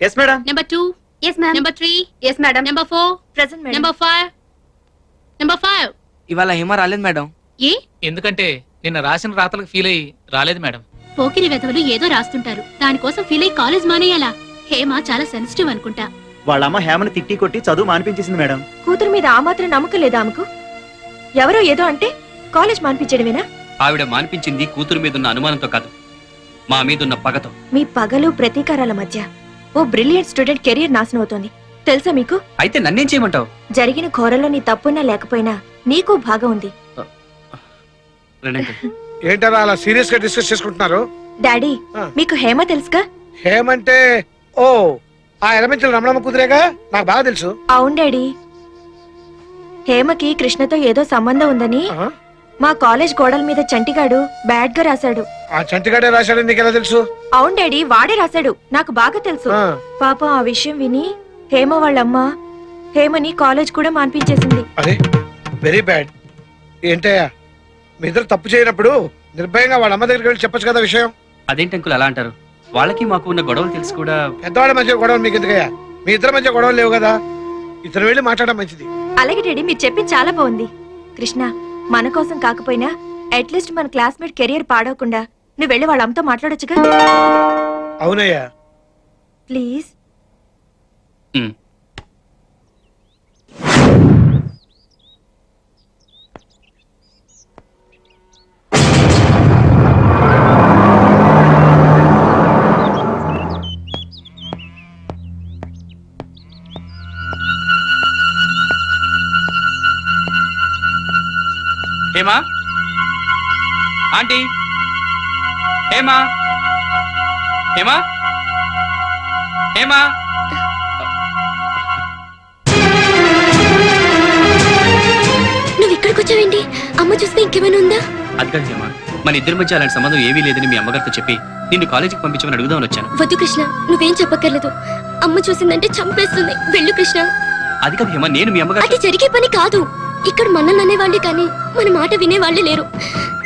Yes madam. Number 2. Yes, ma'am. Number 3. Yes, madam. Number 4. Present, madam. Number 5. Number 5. ఇవాళ హేమ రాలేదు madam. ఏ ఎందుకంటే నిన్న రాసిన రాతలకు ఫీల్ అయ్యి రాలేదు మేడం. పోకిరి వెధవలు ఏదో రాస్తుంటారు, దానికోసం ఫీల్ అయ్యి కాలేజ్ మానేయాలా? హేమ చాలా సెన్సిటివ్ అనుకుంటా. వాళ్ళ అమ్మ హేమని తిట్టి కొట్టి చదువు మానిపించేసింది మేడం. కూతురు మీద ఆ మాత్రం నమ్మకం లేదా ఆమెకు? ఎవరో ఏదో అంటే కాలేజ్ మాన్పించడమేనా? ఆవిడ మాన్పించింది కూతురు మీదున్న అనుమానంతో కాదు, మా మీదున్న పగతో. మీ పగలు ప్రతీకారాల మధ్య ఓ బ్రిలియంట్ స్టూడెంట్ కెరీర్ నాశనం అవుతోంది తెలుసా మీకు? అయితే నన్నేం చేయమంటావు? జరిగిన ఘోరంలో నీ తప్పున్నా లేకపోయినా నీకు భాగం ఉంది. ఏంటరా అలా సీరియస్ గా డిస్కస్ చేసుకుంటున్నారు? డాడీ, మీకు హేమ తెలుసుగా? హేమంటే ఓ ఆ ఎలమెంటల్ రమణమ్మ కుదిరేగా, నాకు బాగా తెలుసు. అవును డాడీ, హేమకి కృష్ణతో ఏదో సంబంధం ఉందని మా కాలేజ్ గోడల మీద చంటిగాడు బ్యాడ్ గా రాశాడు. ఆ చంటిగాడే రాశాడని నీకు ఎలా తెలుసు? అవును డాడీ, వాడే రాశాడు, నాకు బాగా తెలుసు. పాపం ఆ విషయం విని హేమ వాళ్ళమ్మ హేమని కాలేజ్ కూడా మాన్పించేసింది. అరే వెరీ బ్యాడ్. ఏంటయ్యా మీ ఇద్దరు తప్పు చేయనప్పుడు నిర్భయంగా వాళ్ళ అమ్మ దగ్గరికి వెళ్ళి చెప్పొచ్చు కదా విషయం. అదేంటి అంకుల్ అలా అంటారు? వాళ్ళకి మాకు ఉన్న గొడవలు తెలుసు కూడా. పెద్దవాళ్ళ మధ్య గొడవలు మీకు ఎందుకయ్యా? మీ ఇద్దరి మధ్య గొడవలు లేవు కదా, ఇద్దరు వెళ్ళి మాట్లాడడం మంచిది. అలాగే డాడీ, మీరు చెప్పింది చాలా బాగుంది. కృష్ణ, మన కోసం కాకపోయినా అట్లీస్ట్ మన క్లాస్మేట్ కెరియర్ పాడవకుండా నువ్వు వెళ్ళి వాళ్ళ అమ్మతో మాట్లాడొచ్చుగా. అవునయ్యా. ప్లీజ్. హేమా ఆంటీ, హేమా హేమా హేమా. నువ్వు ఇక్కడికి వచ్చావేంటి? అమ్మ చూస్తే ఇంకేమైనా ఉందా? అది కాదు హేమా, మన ఇద్దరి మధ్య అలాంటి సంబంధం ఏవీ లేదని మీ అమ్మగారితో చెప్పి నిన్ను కాలేజీకి పంపించమని అడుగుదామని వచ్చాను. వద్దు కృష్ణ, నువ్వేం చెప్పక్కర్లేదు. అమ్మ చూసిందంటే చంపేస్తుంది. వెళ్ళు కృష్ణ. అది కాదు హేమా, నేను మీ అమ్మగారు. అది జరిగే పని కాదు. ఇక్కడ మనల్ని అనేవాళ్ళే కానీ మన మాట వినేవాళ్లే లేరు.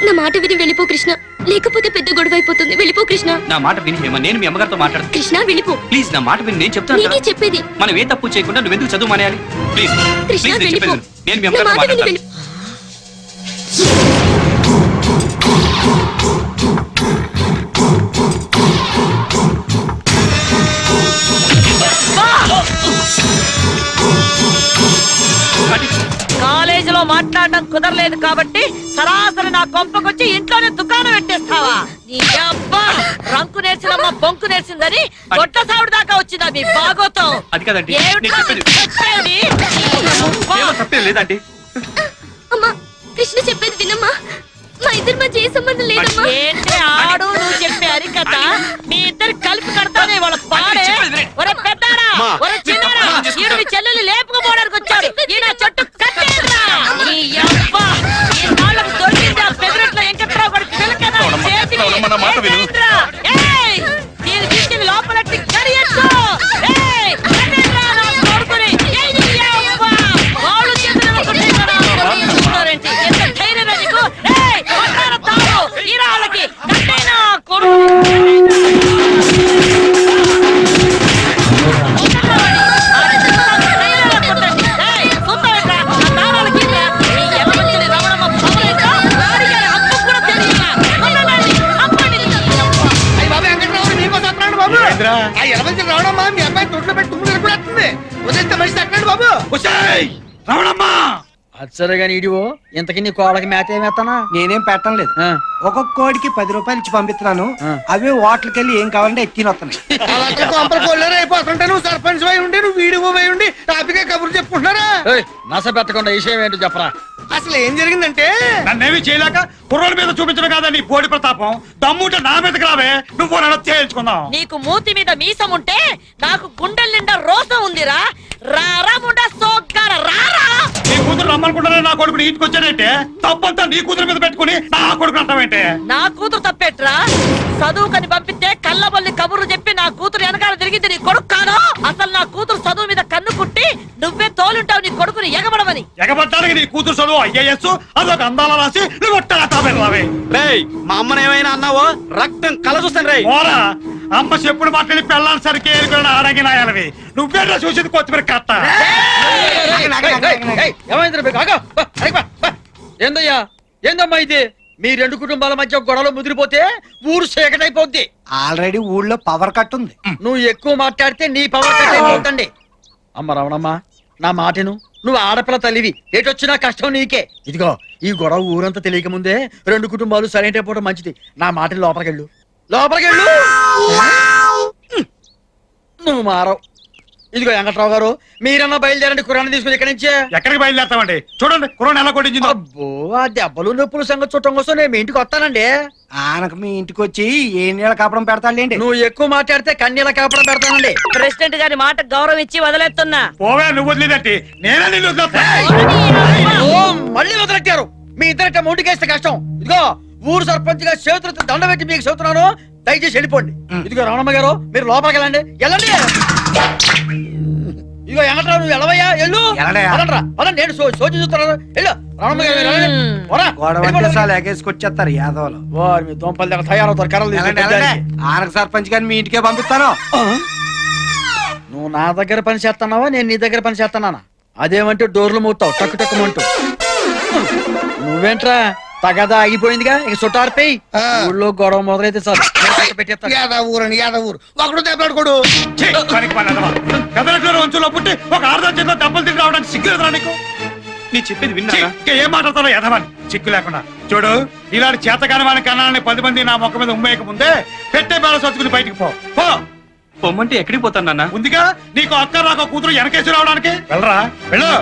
నా మాట విని వెళ్ళిపో కృష్ణ, లేకపోతే పెద్ద గొడవ అయిపోతుంది. వెళ్ళిపో కృష్ణ. నా మాట విని హేమా, నేను మీ అమ్మగారితో మాట్లాడతాను. కృష్ణ వెళ్ళిపో ప్లీజ్, నా మాట విని. నేను చెప్తాను నీకే చెప్పేది. మనం ఏ తప్పు చేయకుండా నువ్వు ఎందుకు చదువు మానేయాలి? ప్లీజ్ కృష్ణ ప్లీజ్, నేను వెళ్ళిపో. చెప్పేది నేను మీ నా అమ్మగారితో మాట విని మాట్లాడతాను. వెళ్ళు. కాలేజీలో మాట్లాడడం కుదరలేదు కాబట్టి సరాసరి నా కొంపకొచ్చి ఇంట్లోనే దుకాణం పెట్టేస్తావా? నీ అబ్బా రంకు నేర్చినమ్మ బొంకు నేర్చిందని గొట్ట సావుడు దాకా వచ్చిందా మీ బాగోతం? అది కాదండి, నేను చెప్పేది. తప్పేం లేదండి. అమ్మా, కృష్ణ చెప్పేది వినమ్మా. మా ఇద్దరి మధ్య ఏ సంబంధం లేదమ్మా. ఏంటి ఆడు నువ్వు చెప్పే అరికథ? మీ ఇద్దరు కలిపి కడతానే వాళ్ళ పాడే. ఒరే పెద్దారా, ఒరే చిన్నారా, ఈడు మీ చెల్లెలు లేపుకుపోవడానికి వచ్చాడు. ఈయన చెట్టు కట్టేదిరా. నీ అబ్బా, ఈ నాళ్ళకు దొరికింది ఆ పెదరట్లో వెంకట్రావు గారి పిల్లకదా చేతికి. ఏయ్, దీన్ని తీసుకెళ్ళి లోపలట్టి కడియొచ్చు. ఏయ్, కట్టేదిరా నా కొడుకుని. ఏయ్, నీ అబ్బా, వాళ్ళు చేతులు ఒకటే కదా చూస్తున్నారేంటి? ఎంత ధైర్యం నీకు? ఏయ్, కొట్టార తాడు ఈ రాళ్ళకి కట్టేనా కొడుకు. ఆ ఎలమెంటల్ రావడమ్మా మీ అమ్మాయి తొట్లో పెట్టి తుమ్ములు కూడా వస్తుంది. ఉదయం మనిషి తగ్గండి బాబు. రావణమ్మా అచ్చరగా నీడివో ఇంతకి నీ కోళ్ళకి మేత ఏమేస్తానా? నేనేం పెట్టడం లేదు. ఒక్కొక్క కోడికి 10 రూపాయలు ఇచ్చి పంపిస్తున్నాను. అవే హోటల్కి వెళ్ళి ఏం కావాలంటే ఎత్తిని వస్తున్నాయి. అయిపోతుంటే నువ్వు సర్పంచ్ అయి ఉండి నువ్వు వీడియో అయి ఉండి టాపిక్ కబుర్లు చెప్పుకుంటున్నారా? నస పెట్టకుండా విషయం ఏంటో చెప్పరా? అసలు ఏం జరిగిందంటే నన్నేమి చేయలేక కుర్రోడి మీద చూపించడం కాదా నీ పోటీ ప్రతాపం? దమ్ముంటే నా మీదకి రావే, నువ్వు నన్ను తేల్చుకుందాం. నీకు మూతి మీద మీసం ఉంటే నాకు గుండెల నిండా రోసం ఉందిరా. రారా ముండా సోగ్గార రారా. నీ కూతురు రమ్మనుకుంటానే నా కొడుకుని ఇంటికి వచ్చానంటే తప్పంతా నీ కూతురు మీద పెట్టుకుని నా కొడుకు అంటావేంటే? నా కూతురు తప్పేట్రా? చదువుకని పంపితే కళ్ళబొల్లి కబుర్లు చెప్పి నా కూతురు వెనకాల తిరిగింది నీ కొడుకు కాను. అసలు నా కూతురు చదువు మీద కన్ను కుట్టి నువ్వే తోలుంటావు నీ కొడుకుని ఎగబడమని. ఎగబడ్డానికి నీ కూతురు చదువు ఐఏఎస్ అదొక అందాల రాసి నువ్వు రావే. మా అమ్మని ఏమైనా అన్నావో రక్తం కల చూస్తాను రే. పోరా అమ్మ చెప్పుడు మాట్లాడి పెళ్ళాలి సరికి ఏరుకుని అడగినాయాలవి. నువ్వేట్లా చూసింది కొత్తిమీర కట్ట. ఏమైంది రే? ఆగు. బా, అడిగి బా, బా. ఏందయ్యా ఏందమ్మా ఇది? మీ రెండు కుటుంబాల మధ్య గొడవలు ముదిరిపోతే ఊరు సేకటైపోద్ది. ఆల్రెడీ ఊళ్ళో పవర్ కట్ ఉంది. నువ్వు ఎక్కువ మాట్లాడితే నీ పవర్ కట్ అయిపోతండి. అమ్మ రమణమ్మ, నా మాటను. నువ్వు ఆడపిల్ల తల్లివి, ఏటొచ్చినా కష్టం నీకే. ఇదిగో ఈ గొడవ ఊరంతా తెలియక ముందే రెండు కుటుంబాలు సరైన అయిపోవడం మంచిది. నా మాటని లోపలికెళ్ళు, లోపలికెళ్ళు. నువ్వు మారవు. ఇదిగో వెంకట్రావు గారు, మీరన్నా బయలుదేరండి కుర్రాన్ని తీసుకుని ఇక్కడి నుంచే. ఎక్కడికి బయలుదేరతామండి? చూడండి కుర్రాన్ని ఎలా కొట్టించిందో. అబ్బో, ఆ దెబ్బలు నొప్పులు సంగతి చూడటం కోసం నేను మీ ఇంటికి వస్తానండి. ఆనకు మీ ఇంటికి వచ్చి ఏ నీళ్ళ కాపడం పెడతాడులేండి. నువ్వు ఎక్కువ మాట్లాడితే కన్నీళ్ళ కాపడం పెడతానండి. ప్రెసిడెంట్ గారి మాట గౌరవం ఇచ్చి వదిలేస్తున్నా. పోవే, నువ్వు వదిలేదట్టి నేనే నిన్ను వదిలేస్తా. ఓ, మళ్ళీ వదిలెట్టారు. మీ ఇద్దరిట ముందుకేస్తే కష్టం. ఇదిగో ఊరు సర్పంచ్ గా చేతులతో దండ పెట్టి మీకు చెబుతున్నాను, దయచేసి వెళ్ళిపోండి. ఇదిగో రమణమ్మ గారు, మీరు లోపలికి వెళ్ళండి. వెళ్ళండి. ఇదిగో వెంకట్రావు, నువ్వు వెళ్ళవయ్యా, వెళ్ళు. వెళ్ళడయ్యా. పదండ్రా, పదండి. నేను సోచి చూస్తున్నాను. వెళ్ళు రమణమ్మ గారు, మీరు వెళ్ళండి. పోరా. గొడవ సార్లు ఎగేసుకొచ్చేస్తారు యాదవులు. వారు మీ దోంపల్లి దగ్గర తయారవుతారు కర్రలు వెళ్ళండి, తీసుకొని. వెళ్ళండి. ఆనక సర్పంచ్ గారిని మీ ఇంటికే పంపిస్తాను. నువ్వు నా దగ్గర పని చేస్తున్నావా, నేను నీ దగ్గర పని చేస్తున్నానా? అదేమంటే డోర్లు మూతావు టక్కు టక్కుమంటూ. నువ్వేంట్రా, తగదా ఆగిపోయిందిగా, ఇక చుట్టారిపోయి ఊళ్ళో గొడవ మొదలైతే సార్ పెట్టేస్తా. యాదవూరని యాదవూరు ఒకడు దెబ్బలాడుకోడు. పెదలెట్లో వంచులో పుట్టి ఒక ఆరుదా చేతిలో దెబ్బలు తిరిగి రావడానికి సిగ్గు ఎదురా నీకు? నీ చెప్పేది ఛీ, విన్నారా? ఇంకా ఏం మాట్లాడతారో ఎదవని సిగ్గు లేకుండా. చూడు, ఇలాంటి చేతకాని వాని కన్నాలని 10 మంది నా మొక్క మీద ఉమ్మేయక ముందే పెట్టే బేడ సొచ్చుకుని బయటికి పో. పొమ్మంటే ఎక్కడికి పోతాను నాన్న? ఉందిగా నీకు అక్క రాక కూతురు వెనకేసి రావడానికి. వెళ్ళరా, వెళ్ళు.